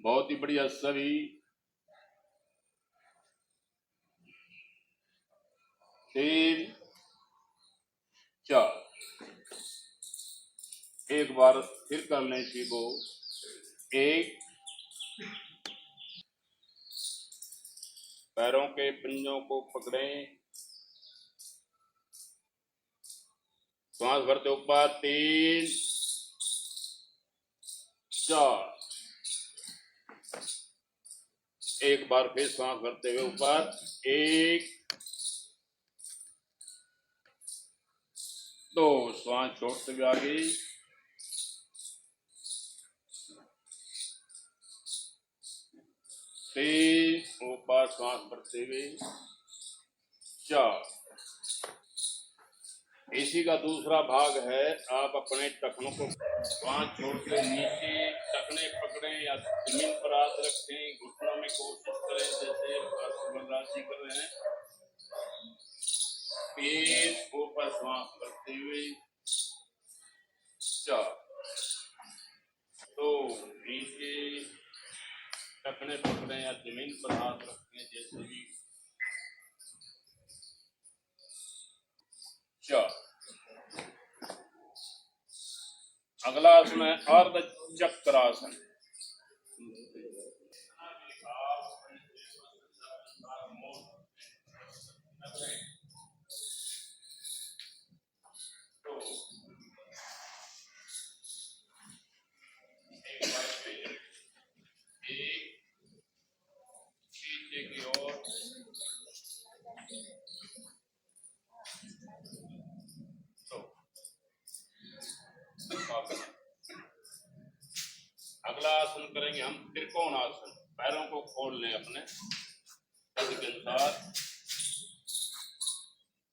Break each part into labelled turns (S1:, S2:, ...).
S1: बहुत ही बढ़िया सभी। 3 4। एक बार फिर कर लें इसी को। 1, पैरों के पंजों को पकड़ें, सांस भरते ऊपर। 3 4। एक बार फिर सांस भरते हुए ऊपर। 1 2। सांस छोड़ते हुए आगे। 3 ऊपर सांस भरते हुए। 4। इसी का दूसरा भाग है। आप अपने टखनों को सांस छोड़ के नीचे टखने पकड़ें या जमीन पर हाथ रखें, घुटनों में कोशिश करें जैसे बर्दाश्त कर रहे हैं। पेट ऊपर सांस भरते हुए। 4 2। नीचे टखने पकड़ें या जमीन पर हाथ रखें जैसे भी। 4। अगला आसन है अर्ध चक्रासन। पीछे की ओर। अगला आसन करेंगे हम त्रिकोण आसन। पैरों को खोल लें अपने पद के अनुसार,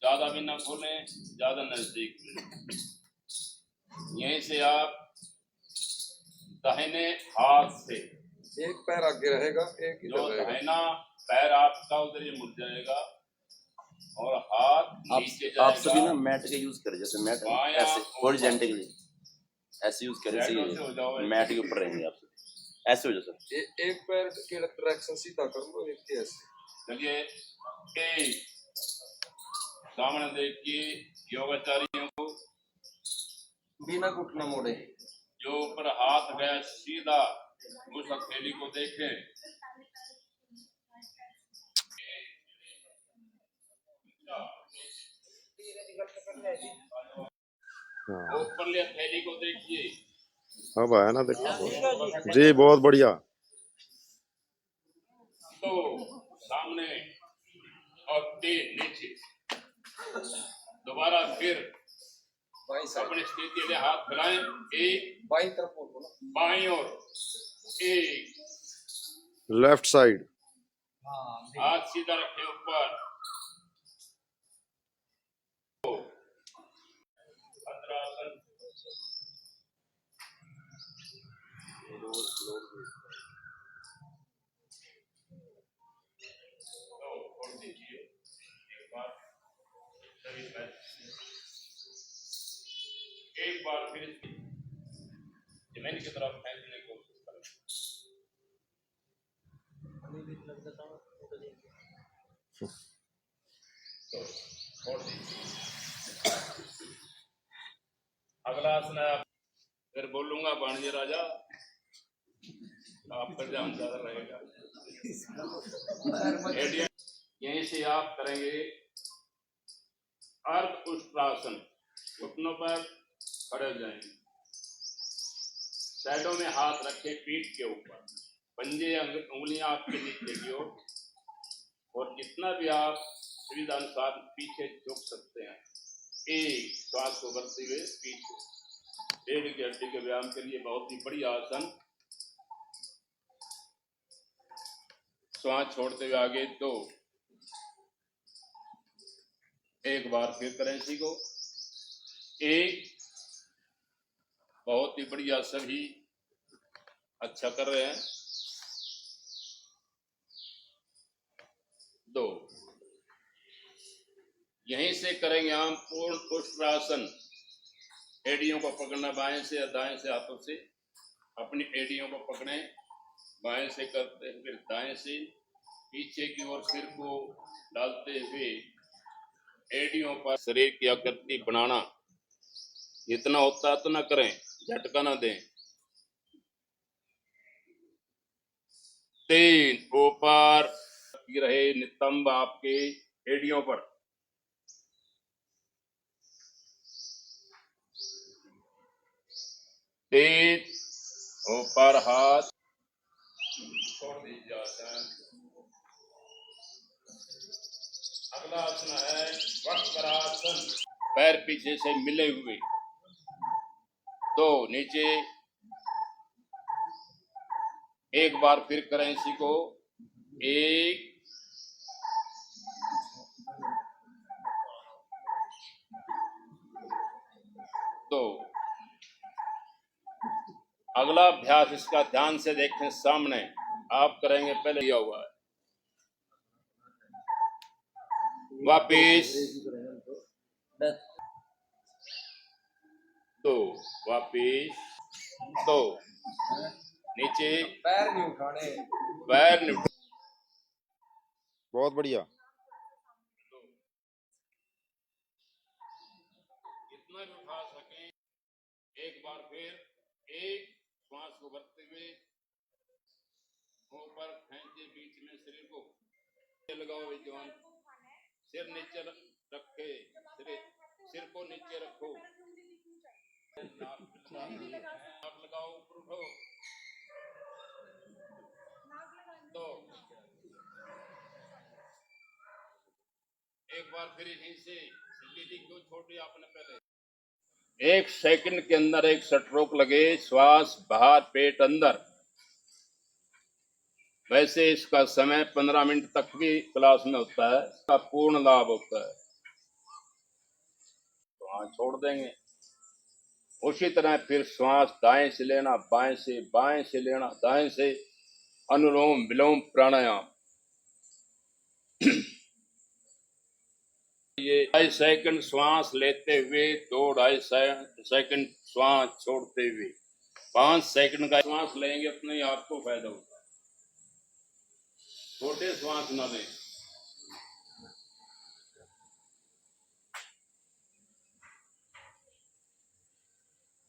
S1: ज्यादा भी ना खोलें, ज्यादा नजदीक में। यहीं से आप दाहिने हाथ से
S2: एक पैर आगे रहेगा, एक
S1: जो दाहिना पैर आपका उधर ही मुड़ जाएगा और हाथ नीचे जाएगा।
S3: आप सभी ना मैट का यूज करें, जैसे मैट ऐसे हॉरिजॉन्टली ऐसे यूज करें, सही मैट के ऊपर रहेंगे आप सब। ऐसे हो जाओ सर।
S2: एक पैर की डायरेक्शन सीधा कर लो, एक के ऐसे।
S1: चलिए, एक सामने देखिए योगाचारियों को
S2: बिना घुटना मोड़े।
S1: जो ऊपर हाथ गया सीधा उस हथेली को देखें। ऊपर हथेली को देखिए।
S4: अब आया ना, देखो जी, बहुत बढ़िया।
S1: तो सामने और 3 नीचे। दोबारा फिर अपनी स्थिति में हाथ फैलाएं। 1
S2: बाईं तरफ बोलो ना,
S1: बाईं ओर। 1
S4: लेफ्ट साइड।
S1: हाथ सीधा रखें ऊपर। 2 भद्रासन। छोड़ दीजिए एक बार। एक बार फिर जमीन की तरफ फेंकने की कोशिश करें। तो छोड़ दीजिए। अगला आसन है, फिर बोलूंगा वाणिज्य राजा, आपका ध्यान ज्यादा रहेगा। यहीं से आप करेंगे अर्ध उष्ट्रासन। घुटनों पर खड़े हो जाएंगे, साइडों में हाथ रखें पीठ के ऊपर, पंजे उंगलियां आपके नीचे की ओर, और जितना भी आप सुविधा अनुसार पीछे झुक सकते हैं। 1 श्वास को भरते हुए पीछे। रीढ़ की हड्डी के व्यायाम के लिए बहुत ही बढ़िया आसन। श्वास छोड़ते हुए आगे। 2 एक बार फिर करें इसी को। 1 बहुत ही बढ़िया, सभी अच्छा कर रहे हैं। 2 यहीं से करेंगे हम पूर्ण उष्ट्रासन। एड़ियों को पकड़ना बाएं से या दाएं से हाथों से। अपनी एड़ियों को पकड़ें बाएं से करते हैं, फिर दाएं से पीछे की ओर सिर को डालते हुए एड़ियों पर शरीर की आकृति बनाना। जितना होता है उतना करें, झटका ना दें। 3 ऊपर रहे नितंब आपके एड़ियों पर। 3 ऊपर हाथ छोड़ दीजिए आसन। अगला आसन है वक्रासन, पैर पीछे से मिले हुए। तो नीचे एक बार फिर करें इसी को। 1 2। अगला अभ्यास इसका ध्यान से देखें, सामने आप करेंगे, पहले दिया हुआ है। वापिस 2, वापिस 2। नीचे
S2: पैर नहीं उठाने।
S1: पैर नहीं उठाने।
S4: बहुत बढ़िया।
S1: जितना भी उठा सकें। एक बार फिर एक श्वास को भरते हुए ऊपर खींचे, बीच में शरीर को लगाओ। विद्वान सिर नीचे रखे, सिर को नीचे रखो। नाक लगाओ, ऊपर उठो। तो एक बार फिर यहीं से सीधी क्यों छोड़ी आपने पहले। 1 सेकंड के अंदर एक स्ट्रोक लगे, श्वास बाहर पेट अंदर। वैसे इसका समय 15 मिनट तक भी क्लास में होता है, इसका पूर्ण लाभ होता है। तो हाँ, छोड़ देंगे। उसी तरह फिर श्वास दाएं से लेना, बाएं से लेना, दाएं से। अनुलोम विलोम प्राणायाम। ये 2.5 सेकंड श्वास लेते हुए, 2-2.5 सेकंड श्वास छोड़ते हुए, 5 सेकंड का श्वास लेंगे, अपने आपको फायदा होगा। छोटे श्वास न लें।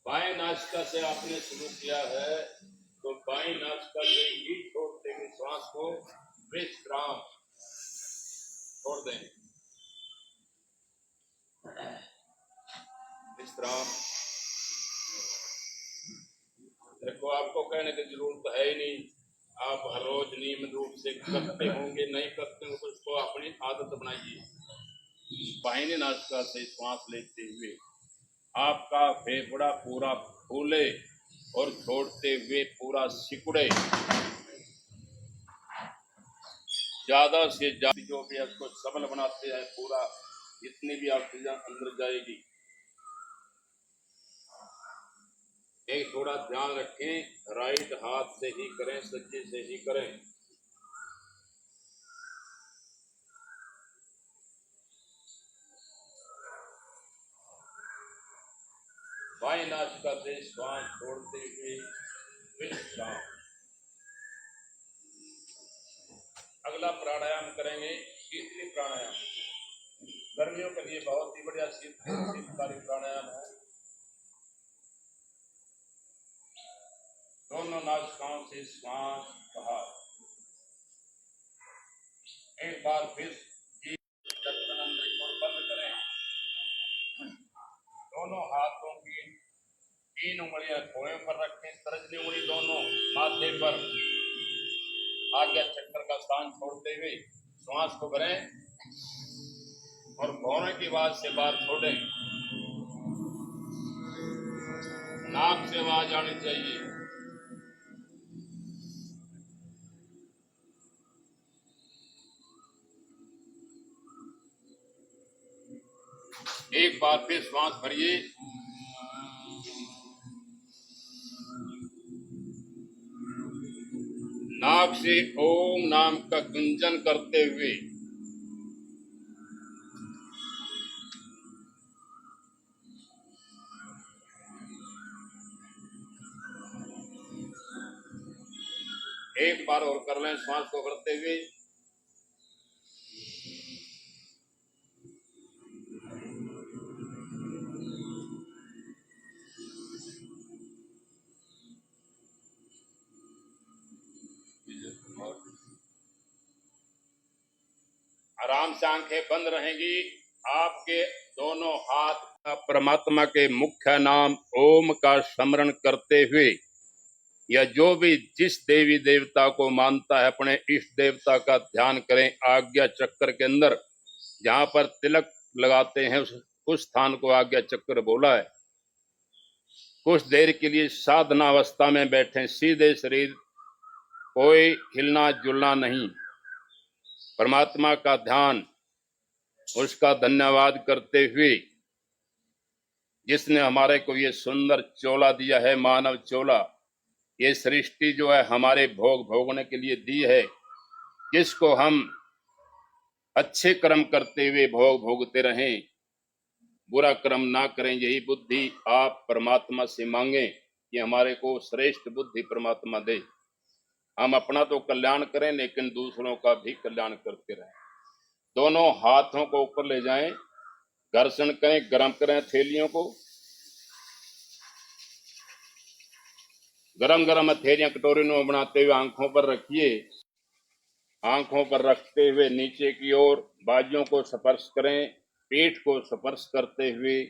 S1: बाएं नासिका से आपने शुरू किया है, तो बाएं नासिका से ही छोड़ते हुए श्वास को विश्राम छोड़ दें। विश्राम। देखो, आपको कहने की जरूरत है ही नहीं। आप हर रोज नियमित रूप से करते होंगे, नहीं करते हो तो उसको अपनी आदत बनाइए। बाहिनी नासिका से श्वास लेते हुए आपका फेफड़ा पूरा फूले और छोड़ते हुए पूरा सिकुड़े। ज्यादा से ज्यादा जो भी उसको सबल बनाते हैं, पूरा जितनी भी ऑक्सीजन अंदर जाएगी। एक थोड़ा ध्यान रखें, राइट हाथ से ही करें, सज्जे से ही करें। बाएं नासिका से श्वास छोड़ते हुए विश्राम। अगला प्राणायाम करेंगे शीतली प्राणायाम। गर्मियों के लिए बहुत ही बढ़िया शीतकारी प्राणायाम है। दोनों नासिकाओं से श्वास बाहर। एक बार फिर बंद करें। दोनों हाथों की 3 उंगलियां भुएं पर रखें, तर्जनी उंगली दोनों माथे पर। आज्ञा चक्र का स्थान छोड़ते हुए श्वास को भरें और भौरे की आवाज से बाहर छोड़ें। नाक से आवाज आनी चाहिए। एक बार फिर श्वास भरिए। नाक से ओम नाम का गुंजन करते हुए एक बार और कर लें श्वास को करते हुए। आराम से आंखें बंद रहेंगी। आपके दोनों हाथ परमात्मा के मुख्य नाम ओम का स्मरण करते हुए, या जो भी जिस देवी देवता को मानता है अपने इष्ट देवता का ध्यान करें। आज्ञा चक्र के अंदर जहां पर तिलक लगाते हैं उस स्थान को आज्ञा चक्र बोला है। कुछ देर के लिए साधना अवस्था में बैठे, सीधे शरीर, कोई हिलना जुलना नहीं, परमात्मा का ध्यान, उसका धन्यवाद करते हुए जिसने हमारे को ये सुंदर चोला दिया है, मानव चोला। ये सृष्टि जो है हमारे भोगने के लिए दी है, जिसको हम अच्छे कर्म करते हुए भोगते रहें, बुरा कर्म ना करें। यही बुद्धि आप परमात्मा से मांगे कि हमारे को श्रेष्ठ बुद्धि परमात्मा दे। हम अपना तो कल्याण करें लेकिन दूसरों का भी कल्याण करते रहें। दोनों हाथों को ऊपर ले जाएं, घर्षण करें, गर्म करें हथेलियों को। गरम गरम हथेलियां कटोरी में बनाते हुए आंखों पर रखिए। आंखों पर रखते हुए नीचे की ओर बाजुओं को स्पर्श करें, पीठ को स्पर्श करते हुए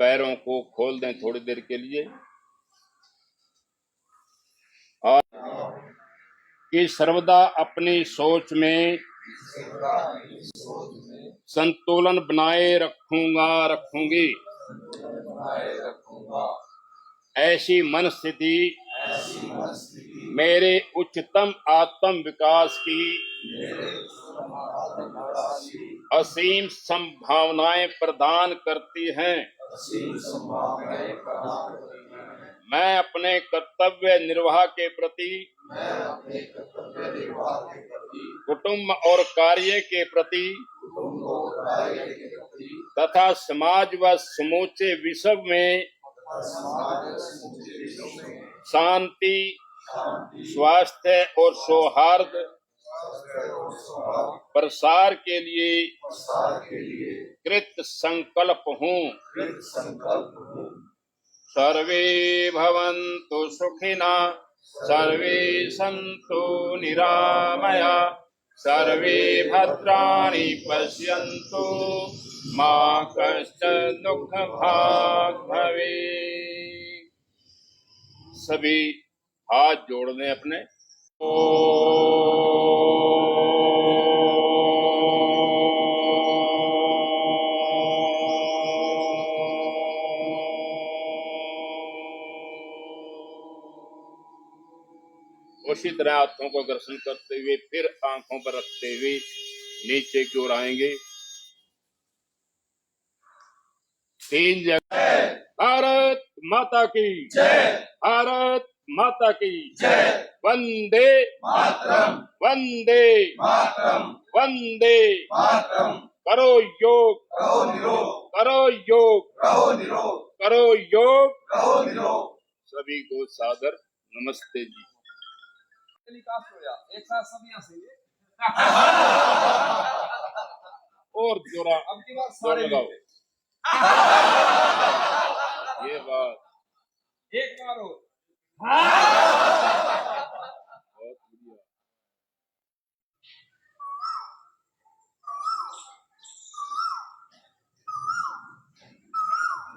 S1: पैरों को खोल दें थोड़ी देर के लिए। और कि सर्वदा अपनी सोच में संतुलन बनाए रखूंगी। ऐसी मन स्थिति मेरे उच्चतम आत्म विकास की असीम संभावनाएं प्रदान करती हैं। मैं अपने कर्तव्य निर्वाह के प्रति, कुटुंब और कार्य के प्रति तथा समाज व समूचे विश्व में शांति, स्वास्थ्य और सौहार्द प्रसार के लिए कृत संकल्प हूँ। सर्वे भवन्तु सुखिनः, सर्वे सन्तु निरामया, सर्वे भद्राणि पश्यन्तु, मा कश्चित् दुःख भाग् भवेत्। सभी हाथ जोड़ दें अपने। उसी तरह हाथों को घर्षण करते हुए फिर आंखों पर रखते हुए नीचे की ओर आएंगे। 3 जगह भारत माता की जय, भारत माता की जय, वंदे मातरम, वंदे मातरम, वंदे मातरम। करो योग, करो निरोग, करो योग, करो निरोग, करो योग, करो निरोग। सभी को सादर नमस्ते जी।
S2: एक साथ सब यहाँ से
S1: और जोरा
S2: अब की बार सारे
S1: लगाओ। ये बात
S2: एक बार हो।
S1: बहुत बढ़िया।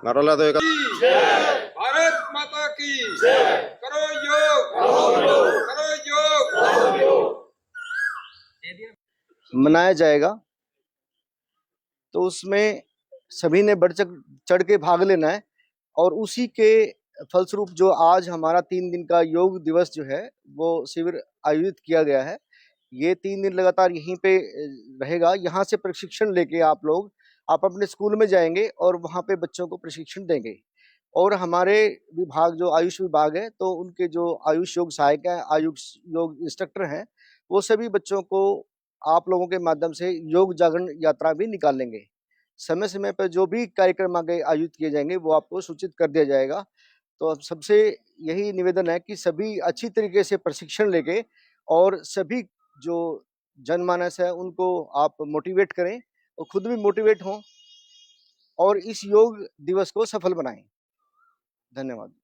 S4: नारा ला दो एक।
S2: भारत माता की जय। करो योग, करो योग।
S5: मनाया जाएगा तो उसमें सभी ने बढ़ चढ़ के भाग लेना है। और उसी के फलस्वरूप जो आज हमारा 3 दिन का योग दिवस जो है वो शिविर आयोजित किया गया है। ये 3 दिन लगातार यहीं पे रहेगा। यहाँ से प्रशिक्षण लेके आप अपने स्कूल में जाएंगे और वहाँ पे बच्चों को प्रशिक्षण देंगे। और हमारे विभाग जो आयुष विभाग है तो उनके जो आयुष योग सहायक हैं, आयुष योग इंस्ट्रक्टर हैं, वो सभी बच्चों को आप लोगों के माध्यम से योग जागरण यात्रा भी निकालेंगे। समय समय पर जो भी कार्यक्रम आगे आयोजित किए जाएंगे वो आपको सूचित कर दिया जाएगा। तो अब सबसे यही निवेदन है कि सभी अच्छी तरीके से प्रशिक्षण लेके और सभी जो जनमानस है उनको आप मोटिवेट करें और खुद भी मोटिवेट हों और इस योग दिवस को सफल बनाएं। धन्यवाद।